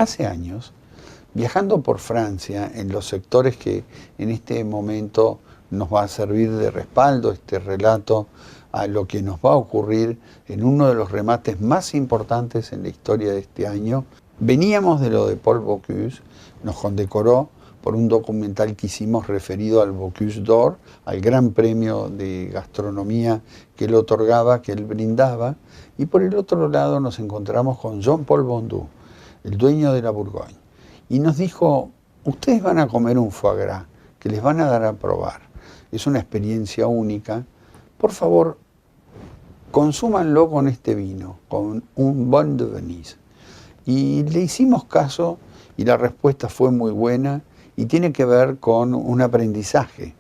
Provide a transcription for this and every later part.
Hace años, viajando por Francia, en los sectores que en este momento nos va a servir de respaldo, este relato a lo que nos va a ocurrir en uno de los remates más importantes en la historia de este año, veníamos de lo de Paul Bocuse, nos condecoró por un documental que hicimos referido al Bocuse d'Or, al gran premio de gastronomía que él otorgaba, que él brindaba, y por el otro lado nos encontramos con Jean-Paul Bondoux, el dueño de la Borgoña, y nos dijo, ustedes van a comer un foie gras, que les van a dar a probar, es una experiencia única, por favor, consúmanlo con este vino, con un Bon de Venise. Y le hicimos caso y la respuesta fue muy buena y tiene que ver con un aprendizaje,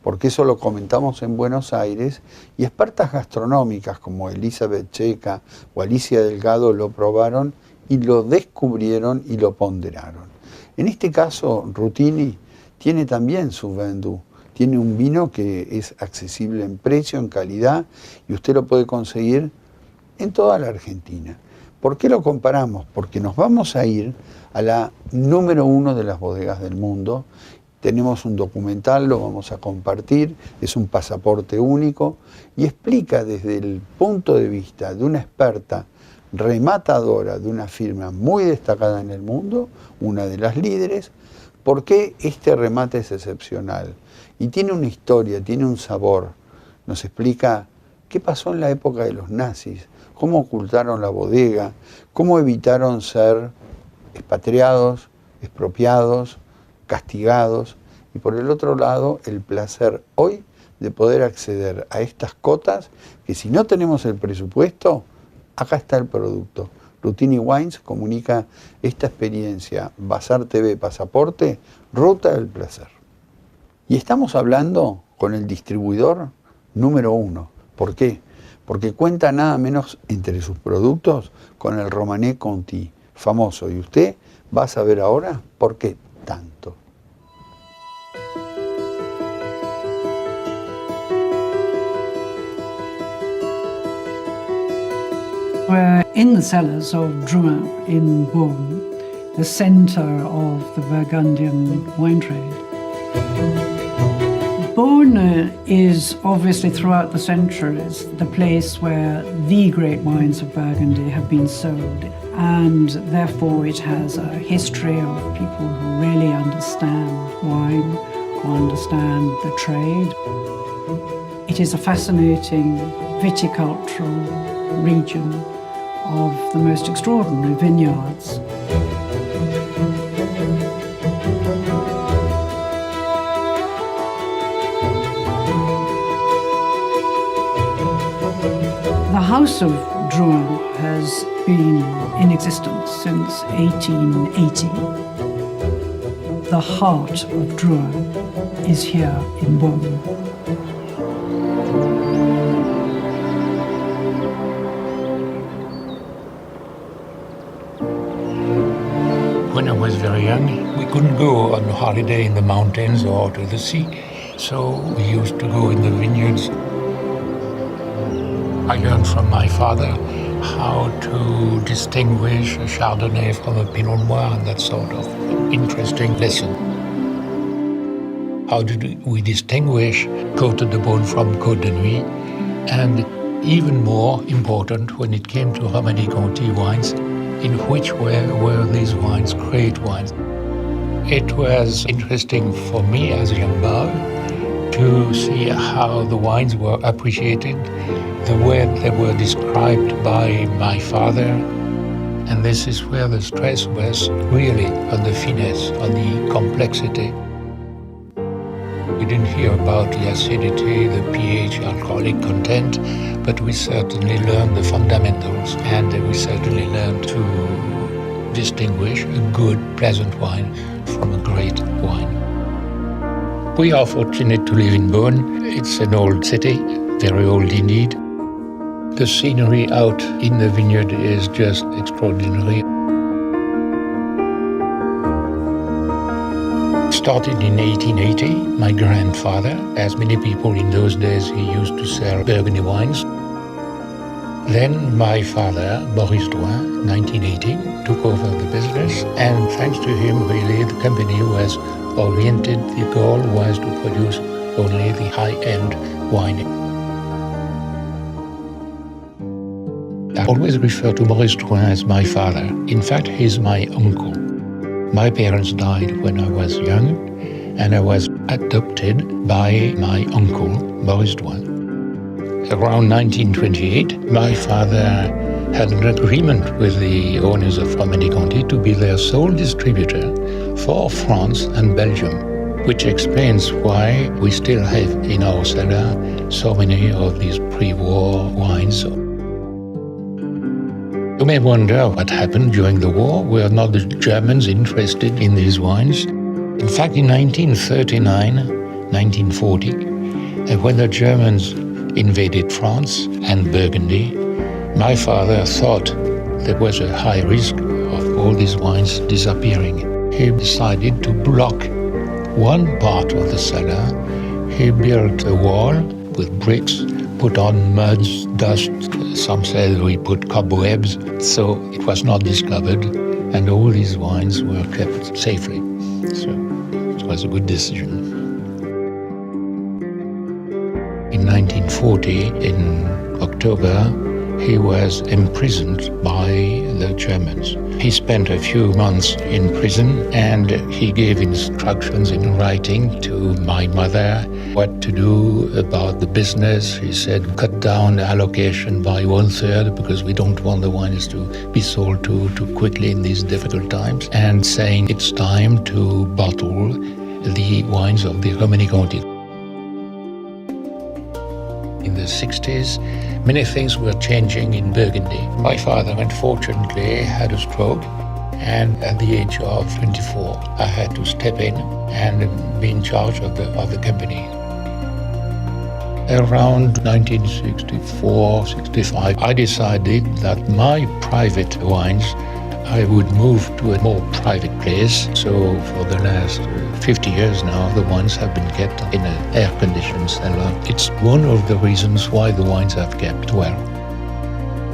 porque eso lo comentamos en Buenos Aires y expertas gastronómicas como Elizabeth Checa o Alicia Delgado lo probaron y lo descubrieron y lo ponderaron. En este caso, Rutini tiene también su Vendoux. Tiene un vino que es accesible en precio, en calidad, y usted lo puede conseguir en toda la Argentina. ¿Por qué lo comparamos? Porque nos vamos a ir a la número 1 de las bodegas del mundo. Tenemos un documental, lo vamos a compartir, es un pasaporte único y explica desde el punto de vista de una experta rematadora de una firma muy destacada en el mundo, una de las líderes, por qué este remate es excepcional. Y tiene una historia, tiene un sabor. Nos explica qué pasó en la época de los nazis, cómo ocultaron la bodega, cómo evitaron ser expatriados, expropiados, castigados. Y por el otro lado, el placer hoy de poder acceder a estas cotas, que si no tenemos el presupuesto, acá está el producto. Rutini Wines comunica esta experiencia, Bazar TV Pasaporte, Ruta del Placer. Y estamos hablando con el distribuidor número 1. ¿Por qué? Porque cuenta nada menos entre sus productos con el Romanée Conti, famoso. Y usted va a saber ahora por qué tanto. We're in the cellars of Drouhin in Beaune, the center of the Burgundian wine trade. Beaune is obviously throughout the centuries the place where the great wines of Burgundy have been sold, and therefore it has a history of people who really understand wine, who understand the trade. It is a fascinating viticultural region of the most extraordinary vineyards. The House of Drouhin has been in existence since 1880. The heart of Drouhin is here in Beaune. When I was very young, we couldn't go on holiday in the mountains or to the sea, so we used to go in the vineyards. I learned from my father how to distinguish a Chardonnay from a Pinot Noir, and that sort of interesting lesson. How did we distinguish Côte de Beaune from Côte de Nuit? And even more important, when it came to Romanée Conti wines, in which way were these wines great wines? It was interesting for me as a young boy to see how the wines were appreciated, the way they were described by my father. And this is where the stress was really on the finesse, on the complexity. We didn't hear about the acidity, the pH, alcoholic content, but we certainly learned the fundamentals, and we certainly learned to distinguish a good, pleasant wine from a great wine. We are fortunate to live in Beaune. It's an old city, very old indeed. The scenery out in the vineyard is just extraordinary. Started in 1880. My grandfather, as many people in those days, he used to sell Burgundy wines. Then my father, Maurice Drouhin, 1980, took over the business, and thanks to him, really, the company was oriented. The goal was to produce only the high-end wine. I always refer to Maurice Drouhin as my father. In fact, he's my uncle. My parents died when I was young, and I was adopted by my uncle, Maurice Drouhin. Around 1928, my father had an agreement with the owners of Romanée Conti to be their sole distributor for France and Belgium, which explains why we still have in our cellar so many of these pre-war wines. You may wonder what happened during the war. Were not the Germans interested in these wines? In fact, in 1939, 1940, when the Germans invaded France and Burgundy, my father thought there was a high risk of all these wines disappearing. He decided to block one part of the cellar. He built a wall with bricks, put on muds, dust. Some said we put cobwebs, so it was not discovered, and all these wines were kept safely. So it was a good decision. In 1940, in October, he was imprisoned by the Germans. He spent a few months in prison, and he gave instructions in writing to my mother what to do about the business. He said, cut down allocation by 1/3 because we don't want the wines to be sold too quickly in these difficult times, and saying it's time to bottle the wines of the Romanée Conti. In the 60s, many things were changing in Burgundy. My father, unfortunately, had a stroke, and at the age of 24, I had to step in and be in charge of the company. Around 1964, 65, I decided that my private wines, I would move to a more private place. So for the last 50 years now, the wines have been kept in an air-conditioned cellar. It's one of the reasons why the wines have kept well.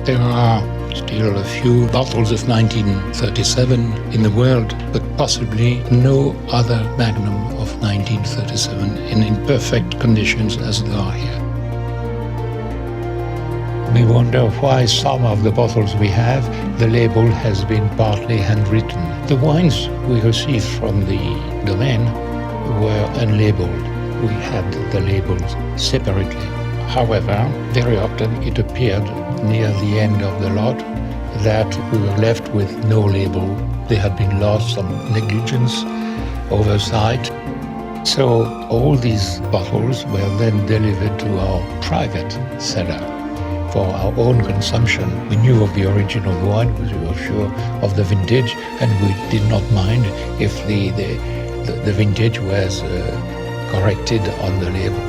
There are still a few bottles of 1937 in the world, but possibly no other magnum of 1937 in perfect conditions as they are here. We wonder why some of the bottles we have, the label has been partly handwritten. The wines we received from the domain were unlabeled. We had the labels separately. However, very often it appeared near the end of the lot that we were left with no label. They had been lost, some negligence, oversight. So all these bottles were then delivered to our private cellar for our own consumption. We knew of the original wine, we were sure of the vintage, and we did not mind if the vintage was corrected on the label.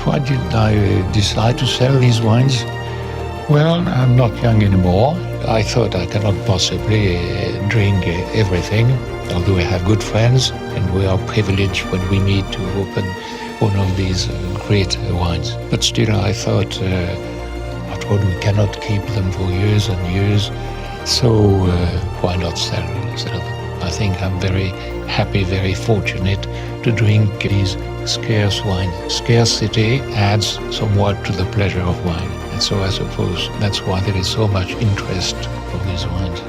Why did I decide to sell these wines? Well, I'm not young anymore. I thought I cannot possibly drink everything, although I have good friends, and we are privileged when we meet to open one of these great wines. But still, I thought, we cannot keep them for years and years, so why not sell them? I think I'm very happy, very fortunate to drink these scarce wine. Scarcity adds somewhat to the pleasure of wine, and so I suppose that's why there is so much interest for these wines.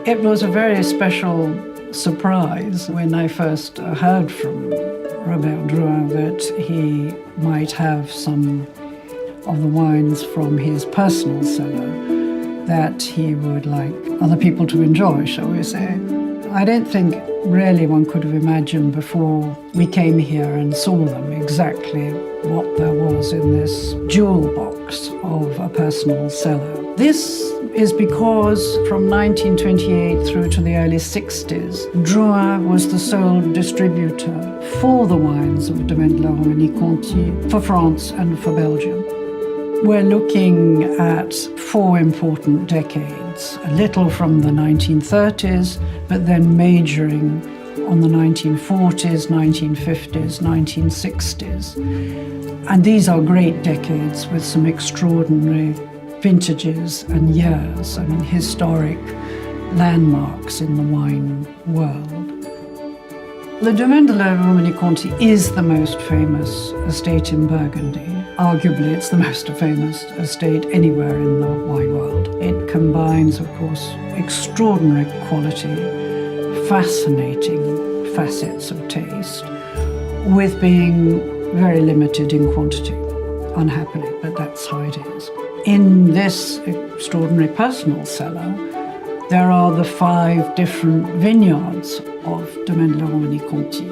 It was a very special surprise when I first heard from Robert Drouhin that he might have some of the wines from his personal cellar that he would like other people to enjoy, shall we say. I don't think really one could have imagined before we came here and saw them exactly what there was in this jewel box of a personal cellar. This is because from 1928 through to the early 60s, Drouhin was the sole distributor for the wines of Domaine de la Romanée Conti for France and for Belgium. We're looking at 4 important decades, a little from the 1930s, but then majoring on the 1940s, 1950s, 1960s. And these are great decades with some extraordinary vintages and years, I mean, historic landmarks in the wine world. The Domaine de la Romanée Conti is the most famous estate in Burgundy. Arguably, it's the most famous estate anywhere in the wine world. It combines, of course, extraordinary quality, fascinating facets of taste, with being very limited in quantity, unhappily, but that's how it is. In this extraordinary personal cellar, there are the 5 different vineyards of Domaine de la Romanée Conti.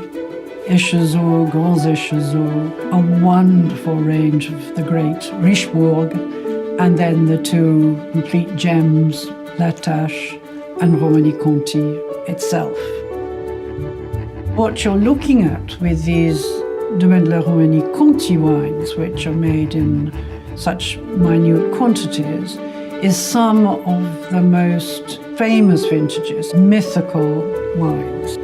Échezeaux, Grands Échezeaux, a wonderful range of the great Richebourg, and then the 2 complete gems, La Tâche and Romanée Conti itself. What you're looking at with these Domaine de la Romanée Conti wines, which are made in such minute quantities, is some of the most famous vintages, mythical wines.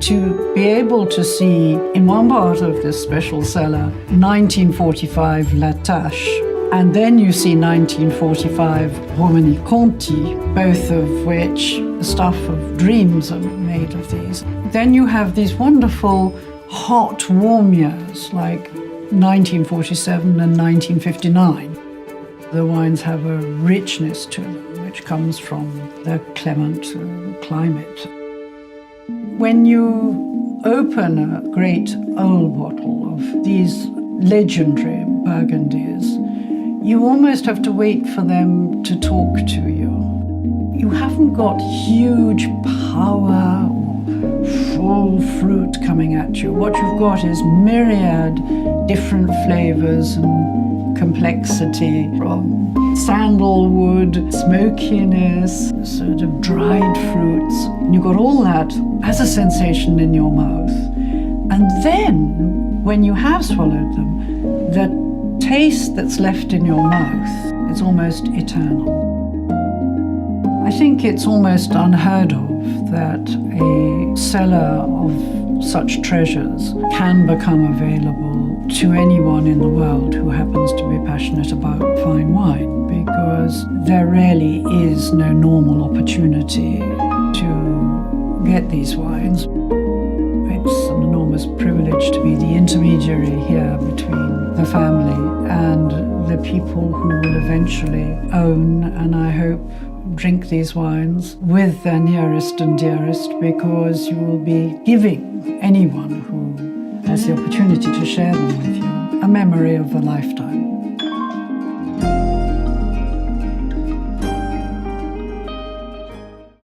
To be able to see in one part of this special cellar 1945 La Tâche, and then you see 1945 Romanée Conti, both of which the stuff of dreams are made of these. Then you have these wonderful hot, warm years like 1947 and 1959. The wines have a richness to them, which comes from the clement climate. When you open a great old bottle of these legendary Burgundies, you almost have to wait for them to talk to you. You haven't got huge power or full fruit coming at you. What you've got is myriad different flavors and complexity, from sandalwood, smokiness, sort of dried fruits. And you've got all that as a sensation in your mouth. And then, when you have swallowed them, the taste that's left in your mouth is almost eternal. I think it's almost unheard of that a cellar of such treasures can become available to anyone in the world who happens to be passionate about fine wine, because there really is no normal opportunity to get these wines. It's an enormous privilege to be the intermediary here between the family and the people who will eventually own, and I hope drink these wines with their nearest and dearest, because you will be giving anyone who has the opportunity to share them with you a memory of a lifetime.